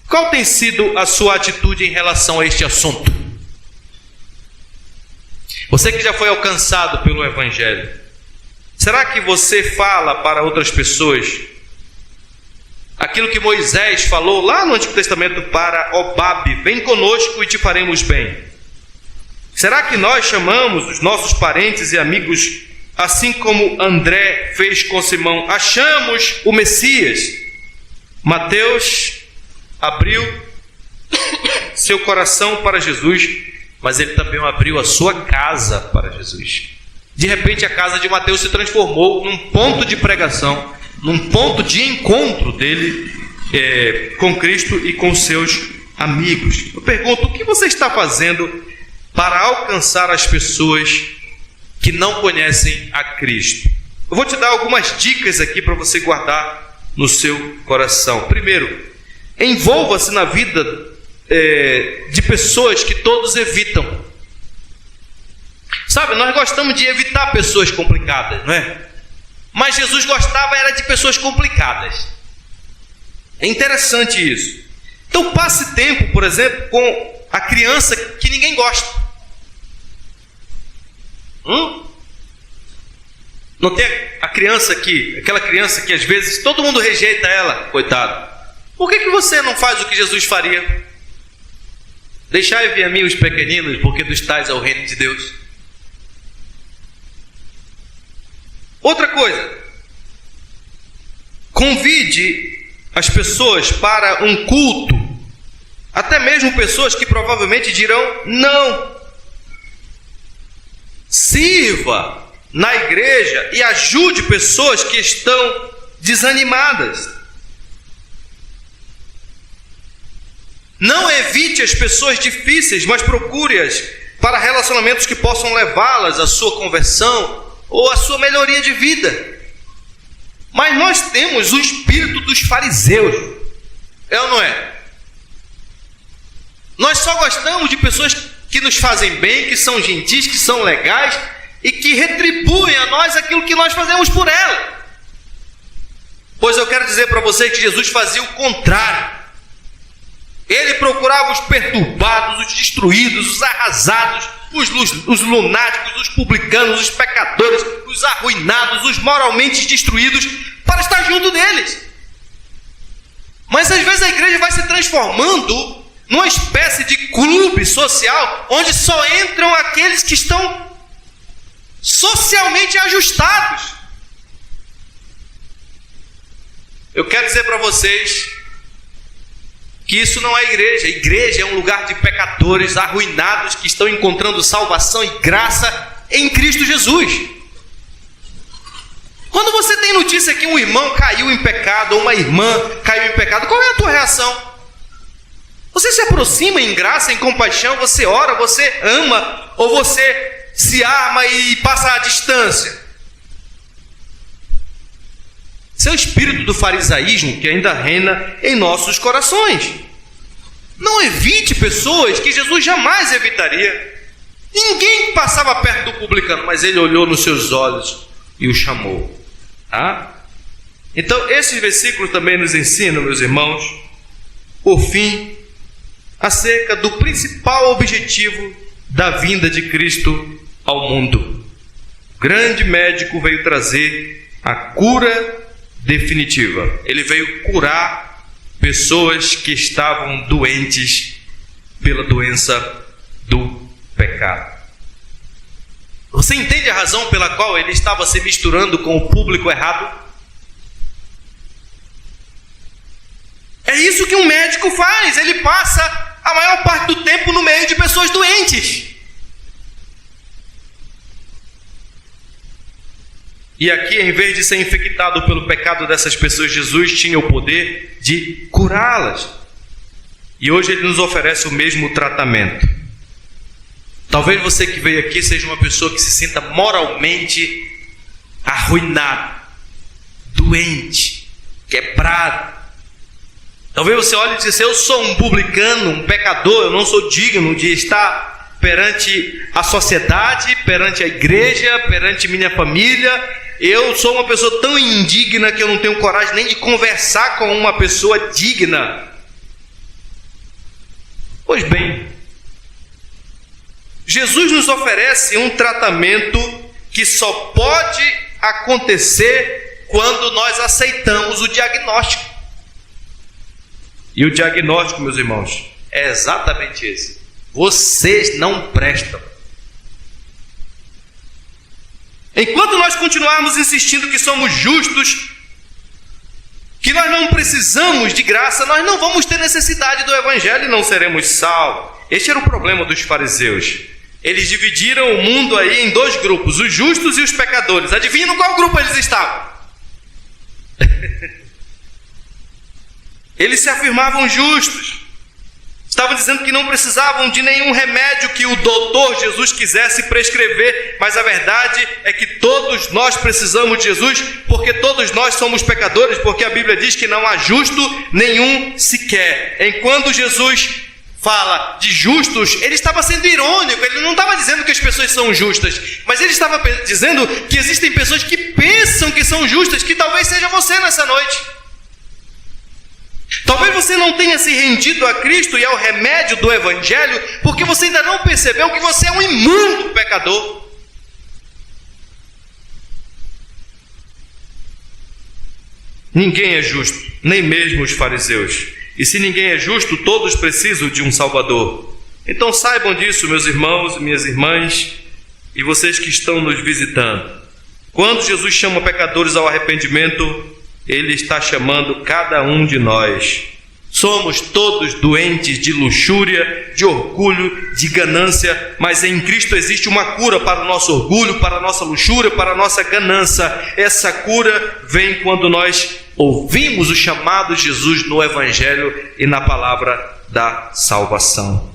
Qual tem sido a sua atitude em relação a este assunto? Você que já foi alcançado pelo Evangelho, será que você fala para outras pessoas aquilo que Moisés falou lá no Antigo Testamento para Obabe: vem conosco e te faremos bem? Será que nós chamamos os nossos parentes e amigos, assim como André fez com Simão? Achamos o Messias. Mateus abriu seu coração para Jesus, mas ele também abriu a sua casa para Jesus. De repente a casa de Mateus se transformou num ponto de pregação, num ponto de encontro dele com Cristo e com seus amigos. Eu pergunto: o que você está fazendo para alcançar as pessoas que não conhecem a Cristo? Eu vou te dar algumas dicas aqui para você guardar no seu coração. Primeiro, envolva-se na vida de pessoas que todos evitam. Sabe, nós gostamos de evitar pessoas complicadas, não é? Mas Jesus gostava era de pessoas complicadas. É interessante isso. Então passe tempo, por exemplo, com a criança que ninguém gosta. Não tem a criança aquela criança que às vezes todo mundo rejeita ela, coitado. Por que você não faz o que Jesus faria? Deixai vir a mim os pequeninos, porque dos tais é o reino de Deus. Outra coisa, convide as pessoas para um culto, até mesmo pessoas que provavelmente dirão não. Sirva na igreja e ajude pessoas que estão desanimadas. Não evite as pessoas difíceis, mas procure-as para relacionamentos que possam levá-las à sua conversão ou à sua melhoria de vida. Mas nós temos o espírito dos fariseus, é ou não é? Nós só gostamos de pessoas que nos fazem bem, que são gentis, que são legais e que retribuem a nós aquilo que nós fazemos por ela. Pois eu quero dizer para você que Jesus fazia o contrário. Ele procurava os perturbados, os destruídos, os arrasados, os lunáticos, os publicanos, os pecadores, os arruinados, os moralmente destruídos, para estar junto deles. Mas às vezes a igreja vai se transformando numa espécie de clube social, onde só entram aqueles que estão socialmente ajustados. Eu quero dizer para vocês que isso não é igreja. A igreja é um lugar de pecadores arruinados que estão encontrando salvação e graça em Cristo Jesus. Quando você tem notícia que um irmão caiu em pecado ou uma irmã caiu em pecado, qual é a tua reação? Você se aproxima em graça, em compaixão, você ora, você ama, ou você se arma e passa à distância? Esse é o espírito do farisaísmo que ainda reina em nossos corações. Não evite pessoas que Jesus jamais evitaria. Ninguém passava perto do publicano, mas ele olhou nos seus olhos e o chamou. Então, esses versículos também nos ensinam, meus irmãos, por fim, acerca do principal objetivo da vinda de Cristo ao mundo. O grande médico veio trazer a cura definitiva. Ele veio curar pessoas que estavam doentes pela doença do pecado. Você entende a razão pela qual ele estava se misturando com o público errado? É isso que um médico faz. Ele passa a maior parte do tempo no meio de pessoas doentes. E aqui, em vez de ser infectado pelo pecado dessas pessoas, Jesus tinha o poder de curá-las. E hoje ele nos oferece o mesmo tratamento. Talvez você que veio aqui seja uma pessoa que se sinta moralmente arruinado, doente, quebrado. Talvez você olhe e diga assim: eu sou um publicano, um pecador, eu não sou digno de estar perante a sociedade, perante a igreja, perante minha família. Eu sou uma pessoa tão indigna que eu não tenho coragem nem de conversar com uma pessoa digna. Pois bem, Jesus nos oferece um tratamento que só pode acontecer quando nós aceitamos o diagnóstico. E o diagnóstico, meus irmãos, é exatamente esse: vocês não prestam. Enquanto nós continuarmos insistindo que somos justos, que nós não precisamos de graça, nós não vamos ter necessidade do evangelho e não seremos salvos. Este era o problema dos fariseus. Eles dividiram o mundo aí em dois grupos, os justos e os pecadores. Adivinha no qual grupo eles estavam? Eles se afirmavam justos. Estavam dizendo que não precisavam de nenhum remédio que o doutor Jesus quisesse prescrever, mas a verdade é que todos nós precisamos de Jesus, porque todos nós somos pecadores, porque a Bíblia diz que não há justo nenhum sequer. Enquanto Jesus fala de justos, ele estava sendo irônico, ele não estava dizendo que as pessoas são justas, mas ele estava dizendo que existem pessoas que pensam que são justas, que talvez seja você nessa noite. Talvez você não tenha se rendido a Cristo e ao remédio do Evangelho, porque você ainda não percebeu que você é um imundo pecador. Ninguém é justo, nem mesmo os fariseus. E se ninguém é justo, todos precisam de um Salvador. Então saibam disso, meus irmãos e minhas irmãs, e vocês que estão nos visitando. Quando Jesus chama pecadores ao arrependimento, Ele está chamando cada um de nós. Somos todos doentes de luxúria, de orgulho, de ganância, mas em Cristo existe uma cura para o nosso orgulho, para a nossa luxúria, para a nossa ganância. Essa cura vem quando nós ouvimos o chamado de Jesus no Evangelho e na palavra da salvação.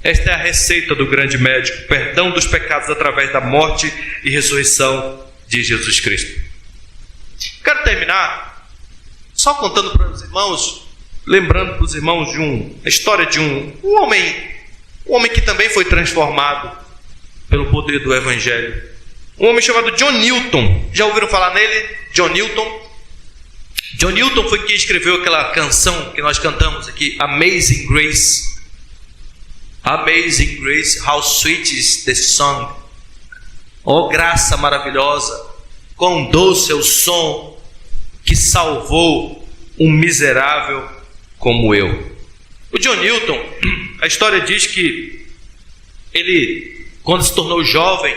Esta é a receita do grande médico: perdão dos pecados através da morte e ressurreição de Jesus Cristo. Quero terminar só contando para os irmãos, lembrando para os irmãos a história de um homem que também foi transformado pelo poder do Evangelho. Um homem chamado John Newton. Já ouviram falar nele? John Newton. John Newton foi quem escreveu aquela canção que nós cantamos aqui, Amazing Grace. Amazing Grace, how sweet is the song. Oh, graça maravilhosa, quão doce é o som que salvou um miserável como eu. O John Newton, a história diz que ele, quando se tornou jovem,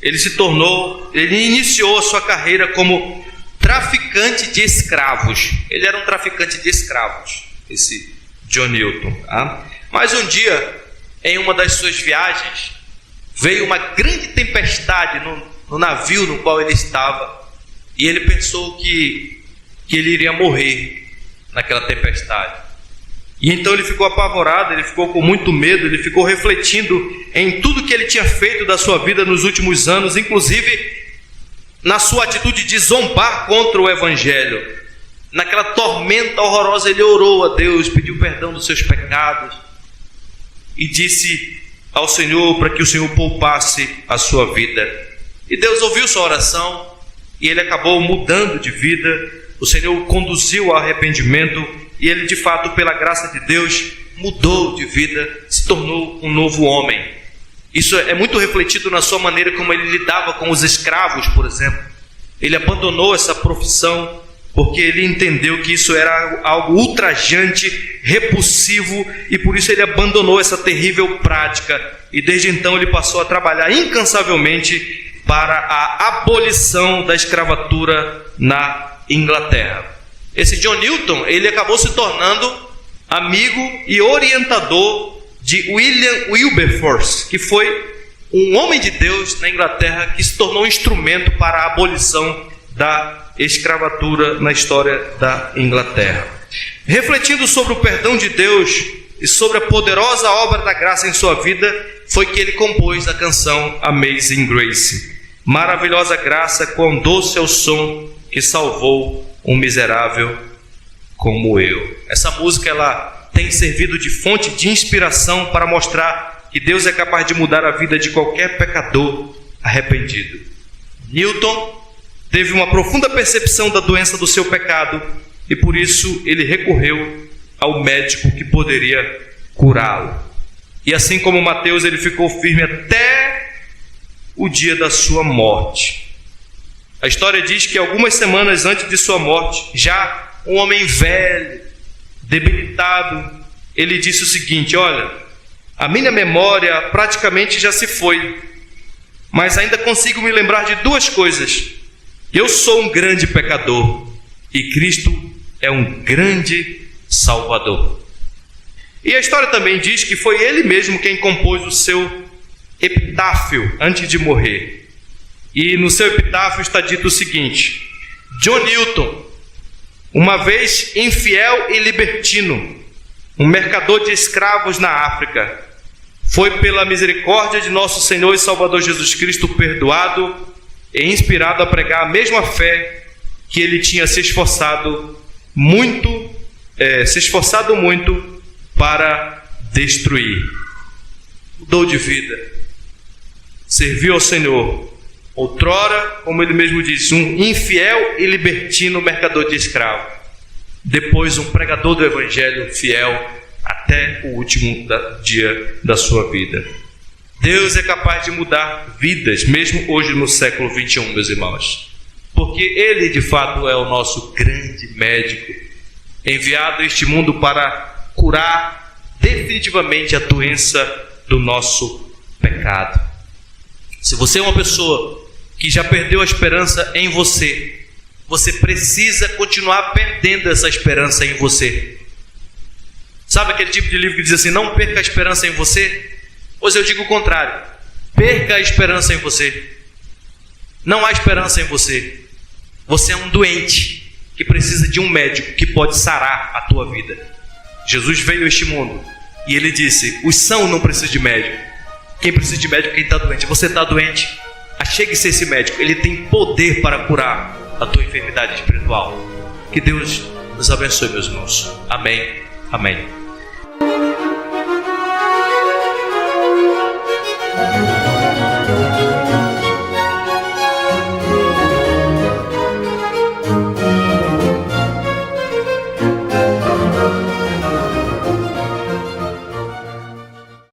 ele iniciou a sua carreira como traficante de escravos. Ele era um traficante de escravos, esse John Newton. Tá? Mas um dia, em uma das suas viagens, veio uma grande tempestade no navio no qual ele estava, e ele pensou que ele iria morrer naquela tempestade. E então ele ficou apavorado, ele ficou com muito medo, ele ficou refletindo em tudo que ele tinha feito da sua vida nos últimos anos, inclusive na sua atitude de zombar contra o Evangelho. Naquela tormenta horrorosa, ele orou a Deus, pediu perdão dos seus pecados e disse ao Senhor para que o Senhor poupasse a sua vida. E Deus ouviu sua oração e ele acabou mudando de vida. O Senhor o conduziu ao arrependimento e ele, de fato, pela graça de Deus, mudou de vida, se tornou um novo homem. Isso é muito refletido na sua maneira como ele lidava com os escravos, por exemplo. Ele abandonou essa profissão porque ele entendeu que isso era algo ultrajante, repulsivo, e por isso ele abandonou essa terrível prática. E desde então ele passou a trabalhar incansavelmente para a abolição da escravatura na Inglaterra. Esse John Newton, ele acabou se tornando amigo e orientador de William Wilberforce, que foi um homem de Deus na Inglaterra que se tornou um instrumento para a abolição da escravatura na história da Inglaterra. Refletindo sobre o perdão de Deus e sobre a poderosa obra da graça em sua vida, foi que ele compôs a canção Amazing Grace. Maravilhosa graça, quão doce é o som que salvou um miserável como eu. Essa música ela tem servido de fonte de inspiração para mostrar que Deus é capaz de mudar a vida de qualquer pecador arrependido. Newton teve uma profunda percepção da doença do seu pecado e por isso ele recorreu ao médico que poderia curá-lo. E assim como Mateus, ele ficou firme até o dia da sua morte. A história diz que algumas semanas antes de sua morte, já um homem velho, debilitado, ele disse o seguinte: olha, a minha memória praticamente já se foi, mas ainda consigo me lembrar de duas coisas. Eu sou um grande pecador e Cristo é um grande Salvador. E a história também diz que foi ele mesmo quem compôs o seu epitáfio antes de morrer. E no seu epitáfio está dito o seguinte: John Newton, uma vez infiel e libertino, um mercador de escravos na África, foi pela misericórdia de nosso Senhor e Salvador Jesus Cristo perdoado e inspirado a pregar a mesma fé que ele tinha se esforçado muito para destruir. Mudou de vida, serviu ao Senhor. Outrora, como ele mesmo disse, um infiel e libertino mercador de escravo. Depois, um pregador do Evangelho fiel até o último dia da sua vida. Deus é capaz de mudar vidas, mesmo hoje no século 21, meus irmãos. Porque Ele, de fato, é o nosso grande médico, enviado a este mundo para curar definitivamente a doença do nosso pecado. Se você é uma pessoa que já perdeu a esperança em você. Você precisa continuar perdendo essa esperança em você. Sabe aquele tipo de livro que diz assim, não perca a esperança em você? Pois eu digo o contrário. Perca a esperança em você. Não há esperança em você. Você é um doente que precisa de um médico que pode sarar a tua vida. Jesus veio a este mundo e ele disse, os sãos não precisam de médico. Quem precisa de médico é quem está doente. Você está doente? Achegue-se a esse médico. Ele tem poder para curar a tua enfermidade espiritual. Que Deus nos abençoe, meus irmãos. Amém. Amém.